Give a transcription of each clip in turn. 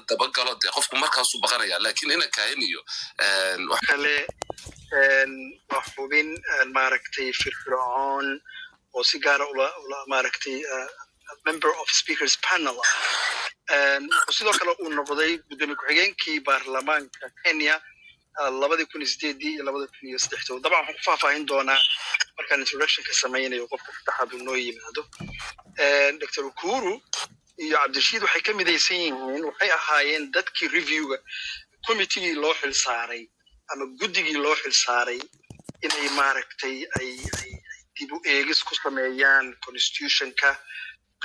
dabagalo dee qofku markaasuu baqanaya laakiin ina kaahinayo kale xubin maaragtay firfircoon oo si gaara ula maaragtay member of speakers panel sidoo kale uu noqday gudoomiye ku-xigeenkii baarlamaanka Kenya 2008 iyo 2013 dabcan waxaan ku faahfaahin doonaa markaan introduction ka samaynayo qofka saddexaad uu noo yimaado Dr. Ukuru iyo Cabdirashiid waxay ka midaysan yihiin waxay ahaayeen dadkii reviewga committee loo xil saaray ama guddigii loo xil saaray inay maaragtay ay dib u eegis ku sameeyaan constitutionka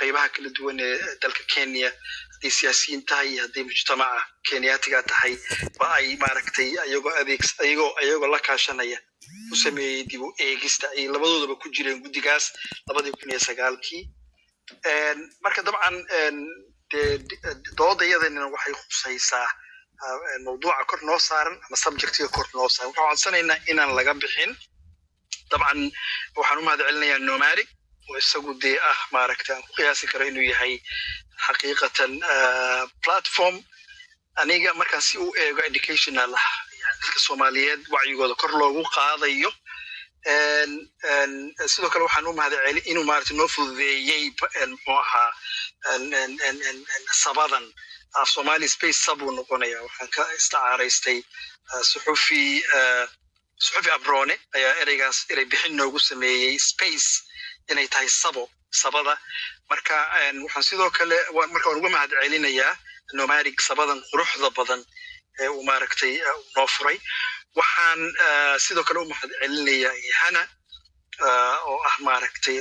qaybaha kala duwan ee dalka Kenya haddii siyaasiyiin tahay haddii mujtamaca Kenyaatiga tahay ba ay maaragtay ayagoo la kaashanaya u sameeyay dib u eegista ay labadoodaba ku jireen guddigaas 2009kii marka dabcan doodayadana waxay khusaysaa mawduuca kor noo saaran ama subjectiga kor noo saaran waxaan codsanaynaa inaan laga bixin dabcan waxaan u mahadcelinayaa nomadic isagu dee maaragtay aan ku qiyaasi karo inuu yahay xaqiiqatan platform aniga markaan si u eego educational yani dadka Soomaaliyeed wacyigooda kor loogu qaadayo sidoo kale waxaan u mahadcelin inuu maaragtay noo fududeeyay muxuu ahaa sabadan Somali space sabu noqonaya waxaan ka istacaaraystay suxufi abrone ayaa ereygaas bixin noogu sameeyay space inay tahay sabada marka waxaan sidoo kale markaan uga mahadcelinayaa nomadic sabadan quruxda badan ee uu maaragtay noo furay waxaan sidoo kale u mahadcelinayaa Ihana oo maaragtay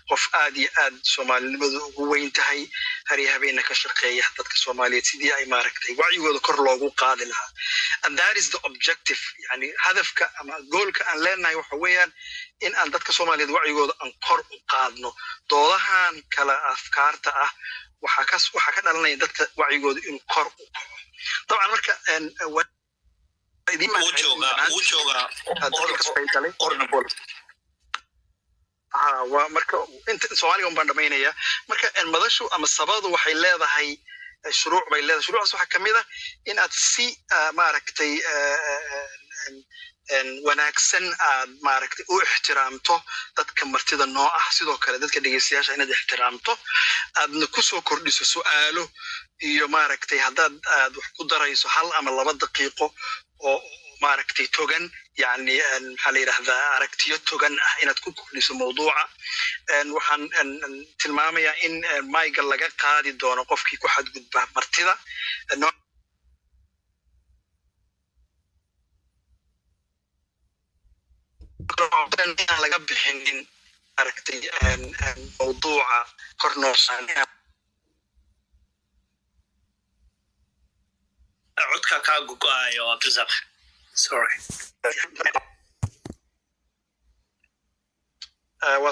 qof aad iyo aad Soomaalinimadu ugu weyn tahay habeenna ka shaqeeya dadka Soomaaliyeed sidii ay maaragtay wacyigooda kor loogu qaadi lahaa and that is the objective yani hadafka ama goalka aan leenahay waxa weeyaan in aan dadka Soomaaliyeed wacyigooda aan kor u qaadno doodahan kala afkaarta waxa ka dhalanaya dadka wacyigooda in kor u kaco dabcan marka waa marka inta Soomaaliga baan dhamaynaya marka madashu ama sabadu waxay leedahay shuruuc bay leedahay shuruucaas waxa kamid ah in aad si maaragtay wanaagsan aad maaragtay u ixtiraamto dadka martida noo sidoo kale dadka dhageystayaasha inaad ixtiraamto aadna ku soo kordhiso su'aalo iyo maaragtay haddaad wax ku darayso hal ama 2 daqiiqo oo maaragtay togan يعني maxaa yiraahdaa aragtiyo togan inaad ku kordhiso mawduuca waxaan tilmaamayaa in mayga laga qaadi doono qofkii ku xadgudba martida aan laga bixinin aragtay mawduuca kor noo saaran codka ka go'ayo abduzaq sorry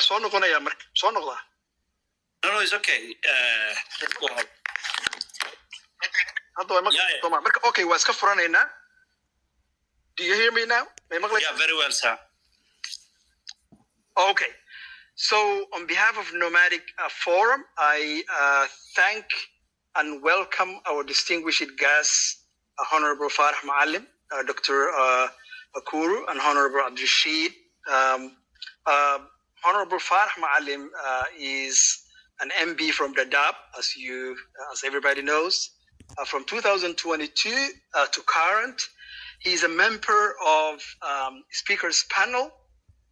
soo noqonaya marka soo noqda no it's okay hadda marka okay waa iska furanaynaa do you hear me now yeah very well sir okay so on behalf of Nomadic Forum I thank and welcome our distinguished guest Honorable Farah Maalim Dr. Ukuru and Honorable Abdirasheed. Honorable Farah Maalim is an MB from Dadaab, as everybody knows. From 2022 to current, he is a member of Speakers Panel,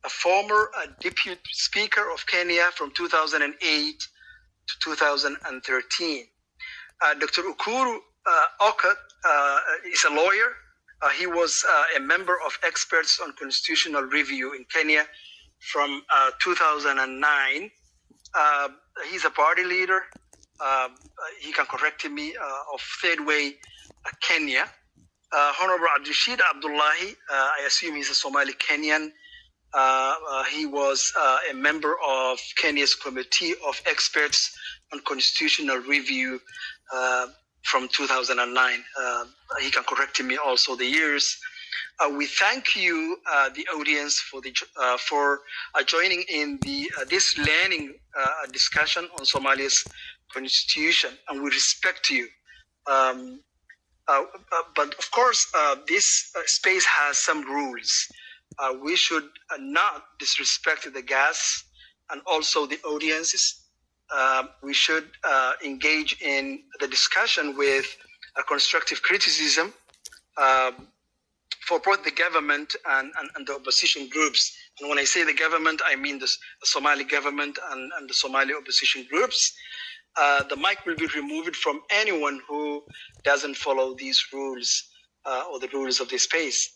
a former Deputy Speaker of Kenya from 2008 to 2013. Dr. Ukuru Okat is a lawyer. He was a member of experts on constitutional review in Kenya from 2009. He's a party leader. He can correct me of Third Way Kenya. Honorable Abdirasheed Abdullahi, I assume he's a Somali Kenyan. He was a member of Kenya's Committee of Experts on Constitutional Review from 2009. He can correct me also the years. We thank you, the audience, for joining in this learning discussion on Somalia's constitution, and we respect you But of course, this space has some rules. We should not disrespect the guests and also the audiences. We should engage in the discussion with constructive criticism for both the government and the opposition groups. And when I say the government, I mean the Somali government and the Somali opposition groups. The mic will be removed from anyone who doesn't follow these rules or the rules of the space.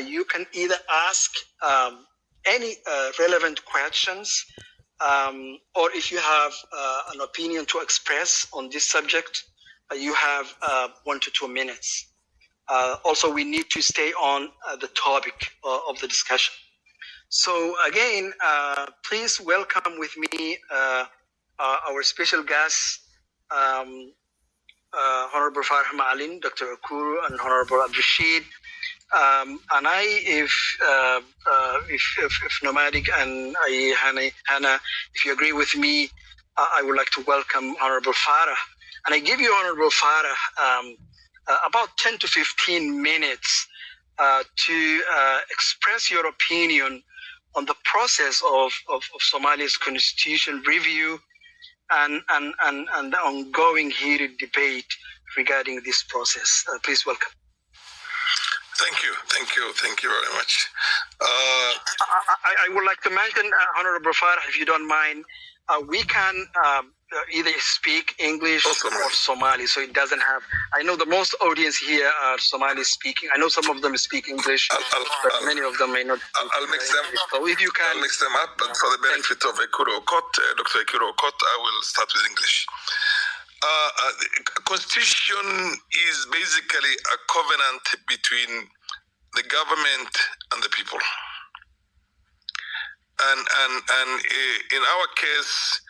You can either ask any relevant questions, or if you have an opinion to express on this subject, you have 1 to 2 minutes. Also, we need to stay on the topic of the discussion. So again, please welcome with me our special guests, Honorable Farah Ma'alin, Dr. Akuru, and Honorable Abdurrashid. And I, if Nomadic and Hannah, if you agree with me, I would like to welcome Honorable Farah. And I give you Honorable Farah about 10 to 15 minutes to express your opinion on the process of Somalia's constitution review and the ongoing heated debate regarding this process. Please welcome. Thank you very much. I would like to mention, Honorable Farah, if you don't mind, we can either speak English or Somali, so it doesn't have. I know the most audience here are Somali speaking. I know some of them speak English, but many of them may not. I'll mix them. So if you can, I'll mix them up, but for the benefit of Ekuru Okot, Dr. Ekuru Okot, I will start with English. The Constitution is basically a covenant between the government and the people. And in our case,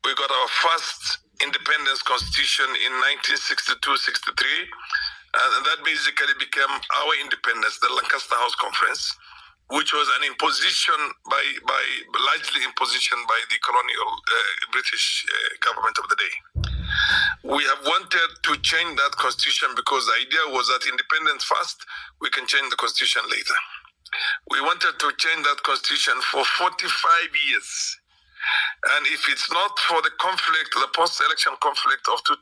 we got our first independence constitution in 1962-63, and that basically became our independence, the Lancaster House Conference, which was an imposition largely imposition by the colonial British government of the day. We have wanted to change that constitution because the idea was that independence first, we can change the constitution later. We wanted to change that constitution for 45 years. And if it's not for the conflict, the post-election conflict of 2008,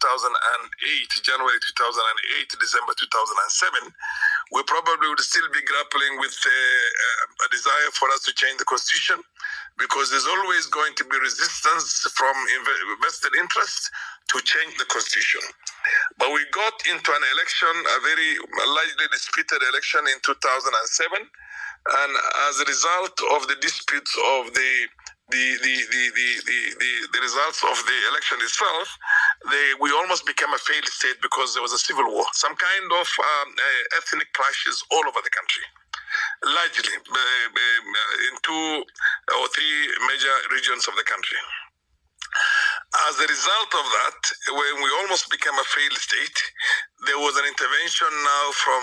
January 2008, December 2007, we probably would still be grappling with a desire for us to change the constitution, because there's always going to be resistance from vested interests to change the constitution. But we got into an election, a very largely disputed election in 2007, and as a result of the disputes of the results of the election itself, we almost became a failed state because there was a civil war, some kind of ethnic clashes all over the country, largely in 2 or 3 major regions of the country. As a result of that, when we almost became a failed state, there was an intervention now from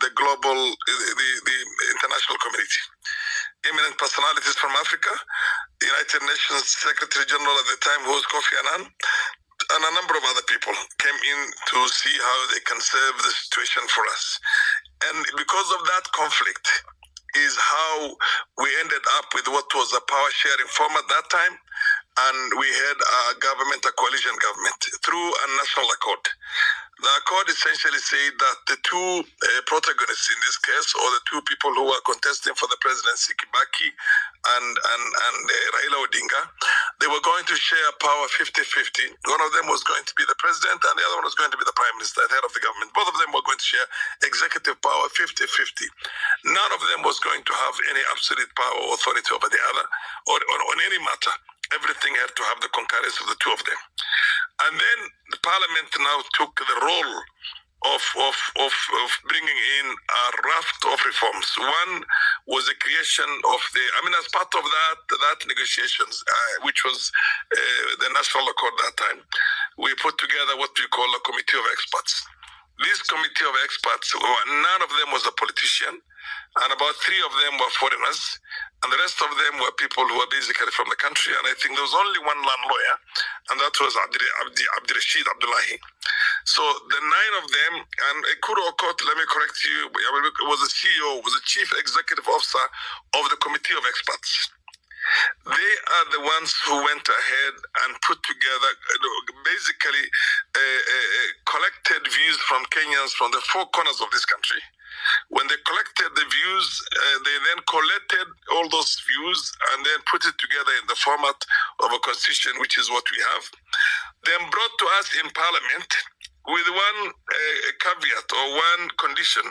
the global, the international community. Eminent personalities from Africa, the United Nations Secretary General at the time, who was Kofi Annan, and a number of other people came in to see how they can serve the situation for us. And because of that conflict is how we ended up with what was a power sharing format that time, and we had a coalition government through a national accord. The accord essentially said that the 2 protagonists in this case, or the 2 people who were contesting for the presidency, Kibaki and Raila Odinga, they were going to share power 50-50. One of them was going to be the president, and the other one was going to be the prime minister, the head of the government. Both of them were going to share executive power 50-50. None of them was going to have any absolute power or authority over the other, or on any matter. Everything had to have the concurrence of the 2 of them. And then the parliament now took the role of bringing in a raft of reforms. One was the creation of as part of that negotiations, which was the national accord that time, we put together what we call a committee of experts. This committee of experts, none of them was a politician, and about 3 of them were foreigners, and the rest of them were people who were basically from the country. And I think there was only one land lawyer, and that was Abdirashid Abdullahi. So the 9 of them, and Kuro Okot, let me correct you, was a CEO, was a chief executive officer of the committee of experts. They are the ones who went ahead and put together, basically collected views from Kenyans from the 4 corners of this country. When they collected the views, they then collected all those views and then put it together in the format of a constitution, which is what we have. Then brought to us in Parliament with one caveat or one condition,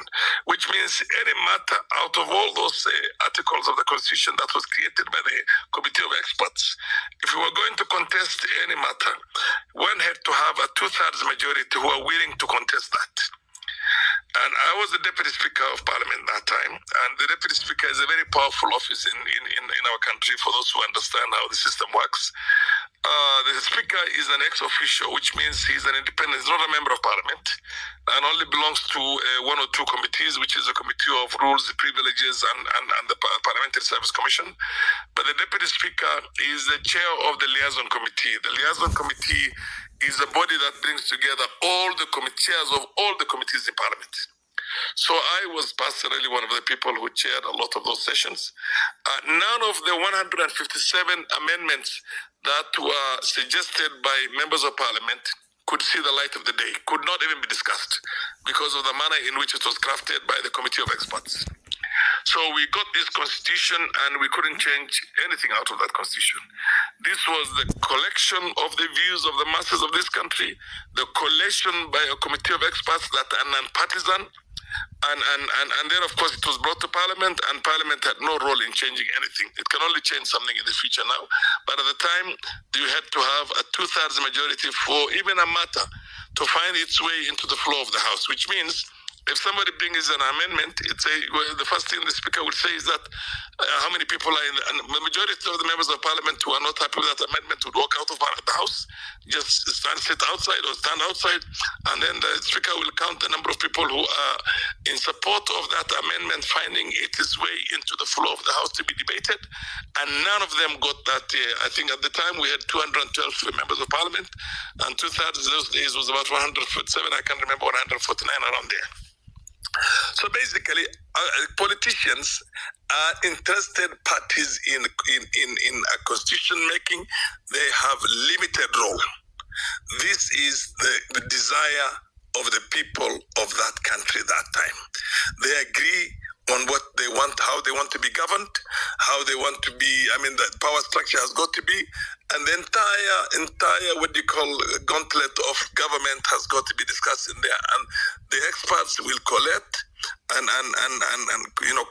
which means any matter out of all those articles of the Constitution that was created by the Committee of Experts, if we were going to contest any matter, one had to have a 2/3 majority who are willing to contest that. And I was the Deputy Speaker of Parliament that time, and the Deputy Speaker is a very powerful office in our country for those who understand how the system works. The Speaker is an ex-officio, which means he's an independent, he's not a member of Parliament, and only belongs to 1 or 2 committees, which is a Committee of Rules, Privileges, and the Parliamentary Service Commission. But the Deputy Speaker is the chair of the Liaison Committee. The Liaison Committee is a body that brings together all the chairs of all the committees in Parliament. So I was personally one of the people who chaired a lot of those sessions. None of the 157 amendments that were suggested by members of Parliament could see the light of the day, could not even be discussed because of the manner in which it was crafted by the Committee of Experts. So we got this constitution and we couldn't change anything out of that constitution. This was the collection of the views of the masses of this country, the collation by a committee of experts that are non-partisan, and then of course it was brought to Parliament, and Parliament had no role in changing anything. It can only change something in the future now, but at the time you had to have a 2/3 majority for even a matter to find its way into the floor of the House, which means if somebody brings an amendment, the first thing the Speaker would say is that how many people are in and the majority of the members of Parliament who are not happy with that amendment would walk out of the House, just sit outside or stand outside, and then the Speaker will count the number of people who are in support of that amendment finding its way into the floor of the House to be debated, and none of them got that. I think at the time we had 212 members of Parliament, and 2/3 of those days was about 147, I can't remember, 149 around there. So basically, politicians are interested parties in constitution making. They have limited role. This is the desire of the people of that country that time. They agree on what they want, how they want to be governed, how they want to be, the power structure has got to be, and the entire what you call gauntlet of government has got to be discussed in there, and the experts will collect and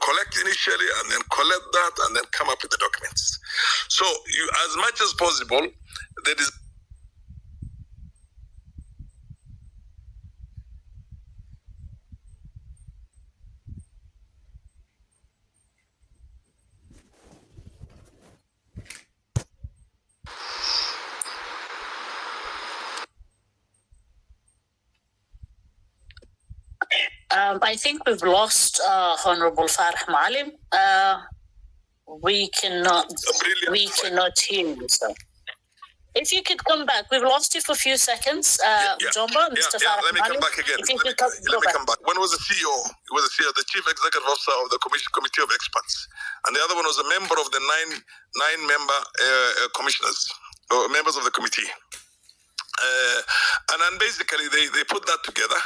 collect initially, and then collect that, and then come up with the documents. So you, as much as possible, there is. I think we've lost Honorable Farah Maalim. We cannot hear you, sir. If you could come back, we've lost you for a few seconds. Jomba, Mr. Farah let me come back again. Let me come back. One was the CEO. He was the CEO, the Chief Executive Officer of the Committee of Experts, and the other one was a member of the nine-member commissioners, or members of the committee. And then basically they put that together,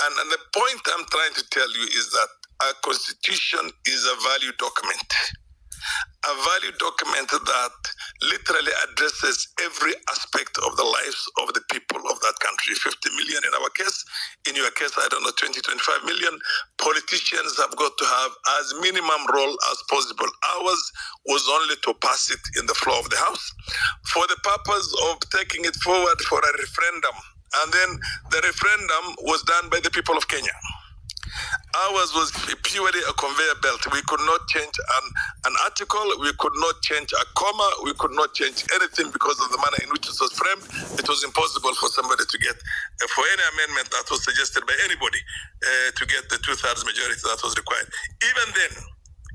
and the point I'm trying to tell you is that a constitution is a value document that literally addresses every aspect of the lives of the people of that country. 50 million in our case, in your case, 20, 25 million. Politicians have got to have as minimum role as possible. Ours was only to pass it in the floor of the House for the purpose of taking it forward for a referendum. And then the referendum was done by the people of Kenya. Ours was purely a conveyor belt. We could not change an article, we could not change a comma, we could not change anything because of the manner in which it was framed. It was impossible for somebody to get, for any amendment that was suggested by anybody, to get the 2/3 majority that was required.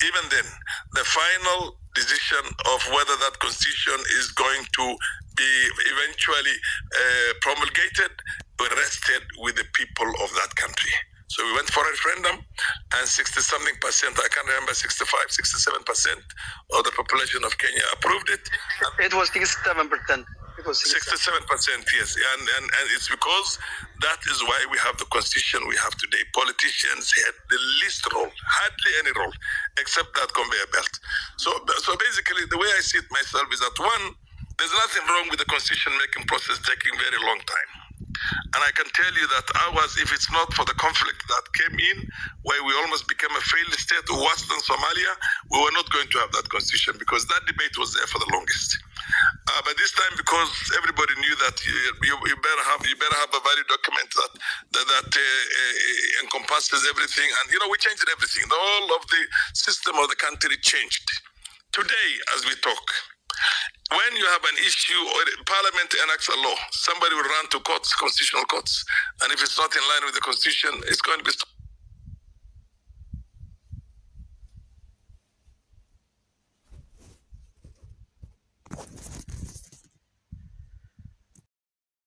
Even then, the final decision of whether that constitution is going to be eventually promulgated rested with the people of that country. So we went for a referendum, and 60-something%, I can't remember, 65, 67% of the population of Kenya approved it. It was 67%. It was 67%, yes. And it's because that is why we have the constitution we have today. Politicians had the least role, hardly any role, except that conveyor belt. So basically, the way I see it myself is that, one, there's nothing wrong with the constitution-making process taking very long time. And I can tell you that ours, if it's not for the conflict that came in, where we almost became a failed state, worse than Somalia, we were not going to have that constitution, because that debate was there for the longest. But this time, because everybody knew that you better have a valid document that encompasses everything, and we changed everything. The whole of the system of the country changed. Today, as we talk, when you have an issue or Parliament enacts a law, somebody will run to courts, constitutional courts, and if it's not in line with the Constitution, it's going to be